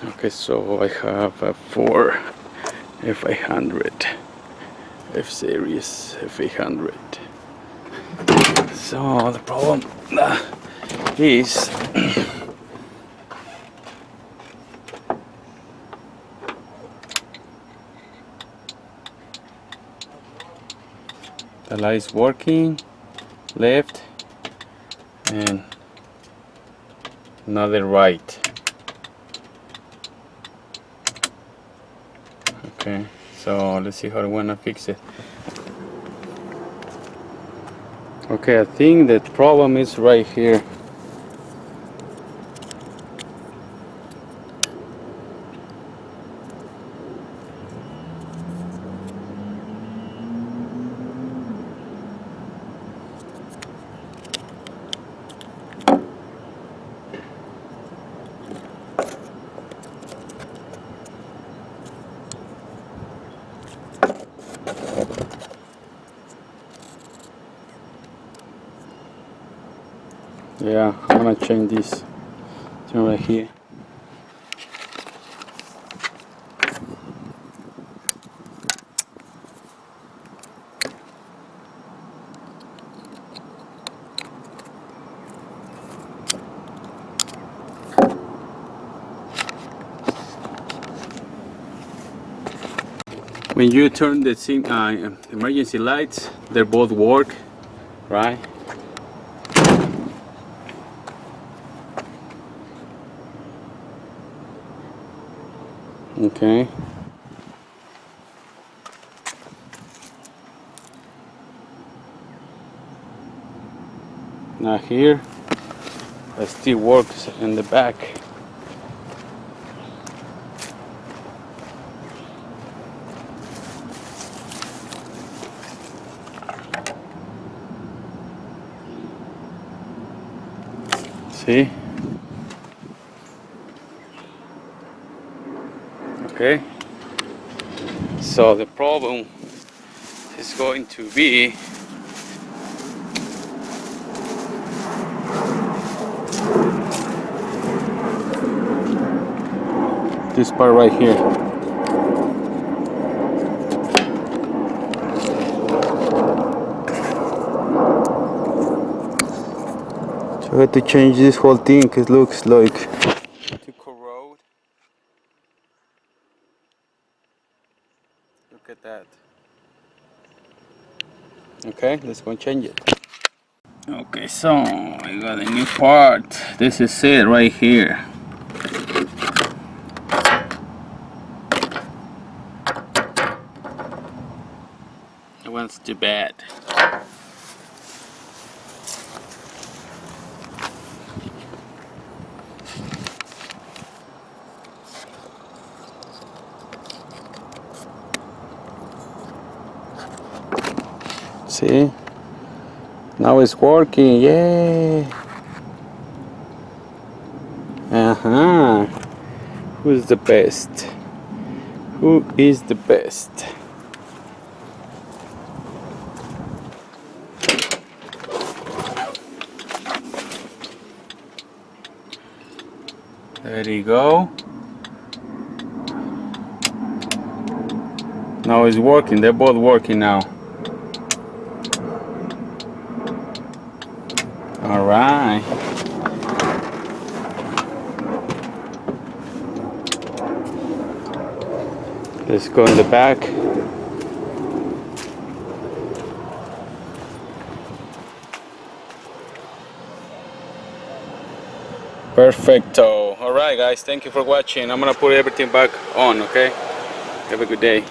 Okay, so I have a 4 f800 F series f800. So the problem is the light is working left and another right. Okay, so let's see how I wanna fix it. Okay, I think the problem is right here. Yeah, I'm gonna change this thing right here. When you turn the emergency lights, they both work, right? Okay. Now here, it still works in the back. See? Okay. So the problem is going to be this part right here. So I had to change this whole thing because it looks like to corrode. Look at that. Okay, let's go and change it. Okay, so I got a new part. This is it right here. That one's too bad. See? Now it's working, yay! Uh-huh. Who's the best? Who is the best? There you go. Now it's working, they're both working now. Alright. Let's go in the back. Perfecto. Alright guys, thank you for watching. I'm gonna put everything back on, okay? Have a good day.